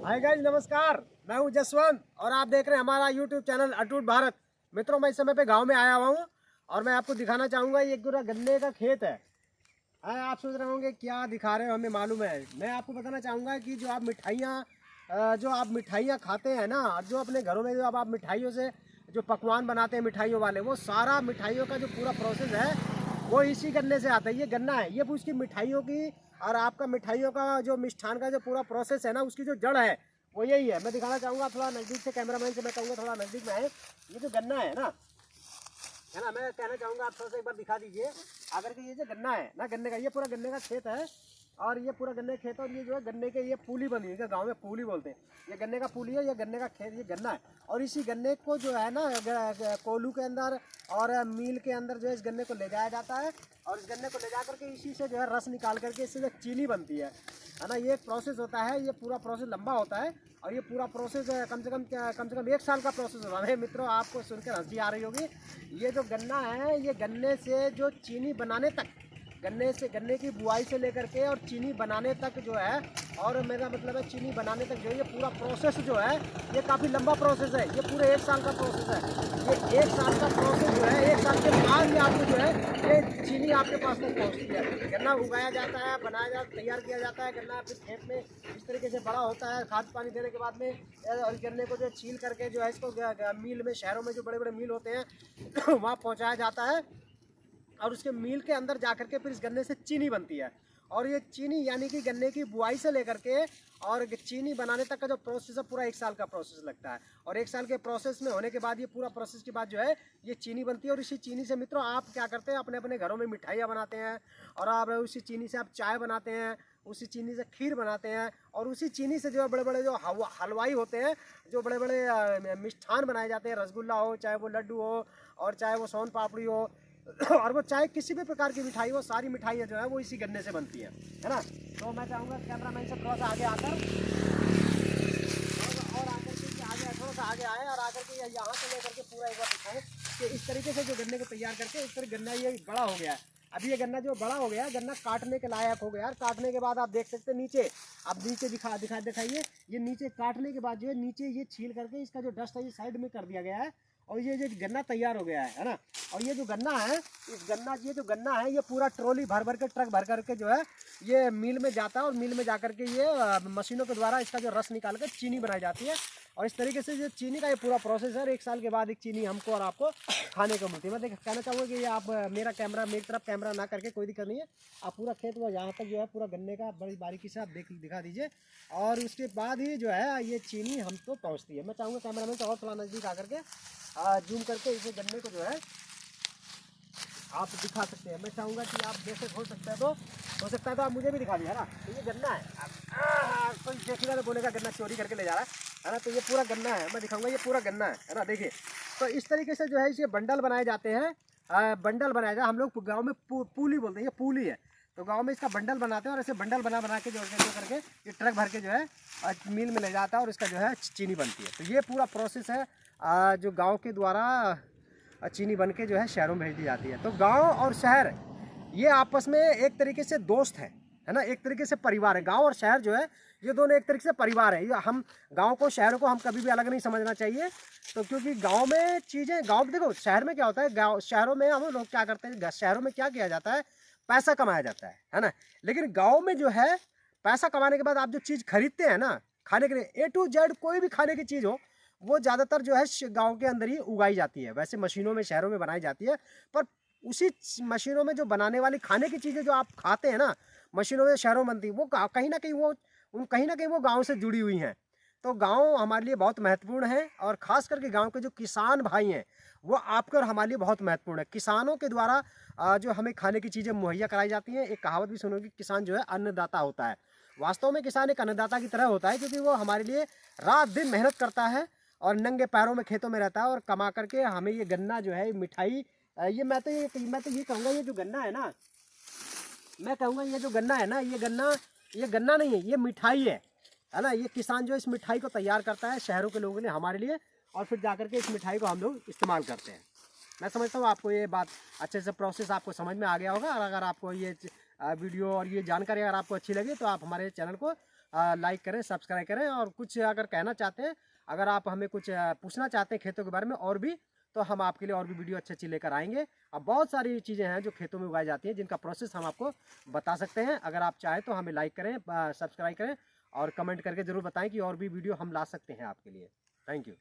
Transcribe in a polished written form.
Hi guys, नमस्कार। मैं हूं जसवंत और आप देख रहे हैं हमारा यूट्यूब चैनल अटूट भारत। मित्रों, मैं इस समय पे गांव में आया हुआ हूं और मैं आपको दिखाना चाहूँगा ये पूरा गन्ने का खेत है। आप सोच रहे होंगे क्या दिखा रहे हो, हमें मालूम है। मैं आपको बताना चाहूँगा कि जो आप मिठाइयाँ खाते हैं ना, जो अपने घरों में जो अब आप मिठाइयों से जो पकवान बनाते हैं मिठाइयों वाले, वो सारा मिठाइयों का जो पूरा प्रोसेस है वो इसी गन्ने से आता है। ये गन्ना है, ये उसकी मिठाइयों की और आपका मिठाइयों का जो मिष्ठान का जो पूरा प्रोसेस है ना, उसकी जो जड़ है वो यही है। मैं दिखाना चाहूँगा थोड़ा नज़दीक से, कैमरामैन से मैं कहूँगा थोड़ा नज़दीक में है। ये जो गन्ना है ना, मैं कहना चाहूँगा आप थोड़ा सा एक बार दिखा दीजिए अगर कि ये जो गन्ना है ना, गन्ने का ये पूरा गन्ने का खेत है और ये पूरा गन्ने का खेत और ये जो है गन्ने के ये पूली बनी है, गांव में पूली बोलते हैं। ये गन्ने का पूली है, ये गन्ने का खेत, ये गन्ना है। और इसी गन्ने को जो है ना कोल्हू के अंदर और मील के अंदर जो है इस गन्ने को ले जाया जाता है और इस गन्ने को ले जा करके इसी से जो है रस निकाल करके इससे जो चीनी बनती है ना। ये एक प्रोसेस होता है, ये पूरा प्रोसेस लंबा होता है और ये पूरा प्रोसेस कम से कम 1 साल का प्रोसेस होता है। मित्रों, आपको सुनकर हंसी आ रही होगी। ये जो गन्ना है, ये गन्ने से जो चीनी बनाने तक, गन्ने की बुआई से लेकर के और चीनी बनाने तक जो है, और मेरा मतलब है चीनी बनाने तक जो है ये पूरा प्रोसेस जो है ये काफ़ी लंबा प्रोसेस है। ये पूरे 1 साल का प्रोसेस है। ये 1 साल का प्रोसेस जो है, 1 साल के बाद ही आपको जो है ये चीनी आपके पास तक पहुँचती है। गन्ना उगाया जाता है, बनाया जाता, तैयार किया जाता है। गन्ना फिर खेत में इस तरीके से बड़ा होता है, खाद पानी देने के बाद में, और गन्ने को जो छील करके जो है इसको मिल में, शहरों में जो बड़े बड़े मिल होते हैं वहाँ पहुँचाया जाता है और उसके मील के अंदर जाकर के फिर इस गन्ने से चीनी बनती है। और ये चीनी यानी कि गन्ने की बुआई से लेकर के और चीनी बनाने तक का जो प्रोसेस है पूरा 1 साल का प्रोसेस लगता है। और 1 साल के प्रोसेस में होने के बाद, ये पूरा प्रोसेस के बाद जो है ये चीनी बनती है। और इसी चीनी से मित्रों आप क्या करते हैं, अपने अपने घरों में मिठाइयाँ बनाते हैं और आप उसी चीनी से आप चाय बनाते हैं, उसी चीनी से खीर बनाते हैं और उसी चीनी से जो है बड़े बड़े जो हलवाई होते हैं, जो बड़े बड़े मिष्ठान बनाए जाते हैं, रसगुल्ला हो, चाहे वो लड्डू हो और चाहे वो सोन पापड़ी हो और वो चाहे किसी भी प्रकार की मिठाई हो, सारी मिठाइयाँ जो है वो इसी गन्ने से बनती है ना। तो मैं चाहूँगा कैमरामैन से थोड़ा सा आगे आकर और आकर के आगे थोड़ा सा आगे आए और आकर के यहाँ से लेकर के पूरा एक बार दिखाएं कि इस तरीके से जो गन्ने को तैयार करके इस तरह गन्ना ये बड़ा हो गया है। अभी ये गन्ना जो बड़ा हो गया, गन्ना काटने के लायक हो गया। काटने के बाद आप देख सकते हैं नीचे, आप नीचे दिखाइए। ये नीचे काटने के बाद जो है नीचे ये छील करके इसका जो डस्ट है ये साइड में कर दिया गया है और ये जो गन्ना तैयार हो गया है ना। और ये जो गन्ना है, ये जो गन्ना है ये पूरा ट्रॉली भर भर के, ट्रक भर करके जो है ये मिल में जाता है और मिल में जाकर के ये मशीनों के द्वारा इसका जो रस निकाल कर चीनी बनाई जाती है। और इस तरीके से जो चीनी का ये पूरा प्रोसेस है, 1 साल के बाद एक चीनी हमको और आपको खाने को मिलती है। मैं कहना चाहूँगा कि ये आप मेरी तरफ कैमरा ना करके, कोई दिक्कत नहीं है, आप पूरा खेत वो यहाँ तक जो है पूरा गन्ने का बड़ी बारीकी से आप दिखा दीजिए और उसके बाद ही जो है ये चीनी हमको पहुँचती है। मैं चाहूँगा कैमरामैन से और थोड़ा नज़दीक आकर के जूम करके इसे गन्ने को जो है आप दिखा सकते हैं। मैं चाहूँगा कि आप जैसे हो सकता है तो आप मुझे भी दिखा दिए, है ना। तो ये गन्ना है, कोई देखिएगा तो बोलेगा गन्ना चोरी करके ले जा रहा है ना। तो ये पूरा गन्ना है, मैं दिखाऊंगा, ये पूरा गन्ना है ना। देखिए, तो इस तरीके से जो है इसे बंडल बनाए जाते हैं। बंडल बनाया जाए, हम लोग गाँव में पूली बोलते हैं, ये पूली है। तो गाँव में इसका बंडल बनाते हैं और ऐसे बंडल बना के जोड़ करके ये ट्रक भर के जो है मिल में ले जाता है और इसका जो है चीनी बनती है। तो ये पूरा प्रोसेस है जो गाँव के द्वारा चीनी बन के जो है शहरों में भेज दी जाती है। तो गांव और शहर ये आपस में एक तरीके से दोस्त है ना, एक तरीके से परिवार है। गांव और शहर जो है ये दोनों एक तरीके से परिवार है। ये हम गांव को, शहरों को हम कभी भी अलग नहीं समझना चाहिए। तो क्योंकि गांव में चीज़ें, गांव देखो, शहर में क्या होता है, गाँव शहरों में हम लोग क्या करते हैं, शहरों में क्या किया जाता है, पैसा कमाया जाता है ना। लेकिन गाँव में जो है पैसा कमाने के बाद आप जो चीज़ खरीदते हैं ना खाने के लिए, A to Z कोई भी खाने की चीज़ हो, वो ज़्यादातर जो है गांव के अंदर ही उगाई जाती है। वैसे मशीनों में शहरों में बनाई जाती है, पर उसी मशीनों में जो बनाने वाली खाने की चीज़ें जो आप खाते हैं ना, मशीनों में शहरों में बनती है, वो कहीं ना कहीं वो गांव से जुड़ी हुई हैं। तो गांव हमारे लिए बहुत महत्वपूर्ण है और ख़ास करके गांव के जो किसान भाई हैं वो आपके और हमारे लिए बहुत महत्वपूर्ण है। किसानों के द्वारा जो हमें खाने की चीज़ें मुहैया कराई जाती हैं। एक कहावत भी सुनोगे, किसान जो है अन्नदाता होता है। वास्तव में किसान एक अन्नदाता की तरह होता है, क्योंकि वो हमारे लिए रात दिन मेहनत करता है और नंगे पैरों में खेतों में रहता है और कमा करके हमें ये गन्ना जो है मिठाई, ये मैं तो ये कहूँगा, ये जो गन्ना है ना, मैं कहूँगा ये जो गन्ना है ना, ये गन्ना नहीं है, ये मिठाई है ना। ये किसान जो इस मिठाई को तैयार करता है शहरों के लोगों ने हमारे लिए, और फिर जाकर के इस मिठाई को हम लोग इस्तेमाल करते हैं। मैं समझता हूँ आपको ये बात अच्छे से प्रोसेस आपको समझ में आ गया होगा। और अगर आपको ये वीडियो और ये जानकारी अगर आपको अच्छी लगी तो आप हमारे चैनल को लाइक करें, सब्सक्राइब करें। और कुछ अगर कहना चाहते हैं, अगर आप हमें कुछ पूछना चाहते हैं खेतों के बारे में और भी, तो हम आपके लिए और भी वीडियो अच्छी अच्छी लेकर आएंगे। अब बहुत सारी चीज़ें हैं जो खेतों में उगाई जाती हैं, जिनका प्रोसेस हम आपको बता सकते हैं। अगर आप चाहें तो हमें लाइक करें, सब्सक्राइब करें और कमेंट करके ज़रूर बताएं कि और भी वीडियो हम ला सकते हैं आपके लिए। Thank you.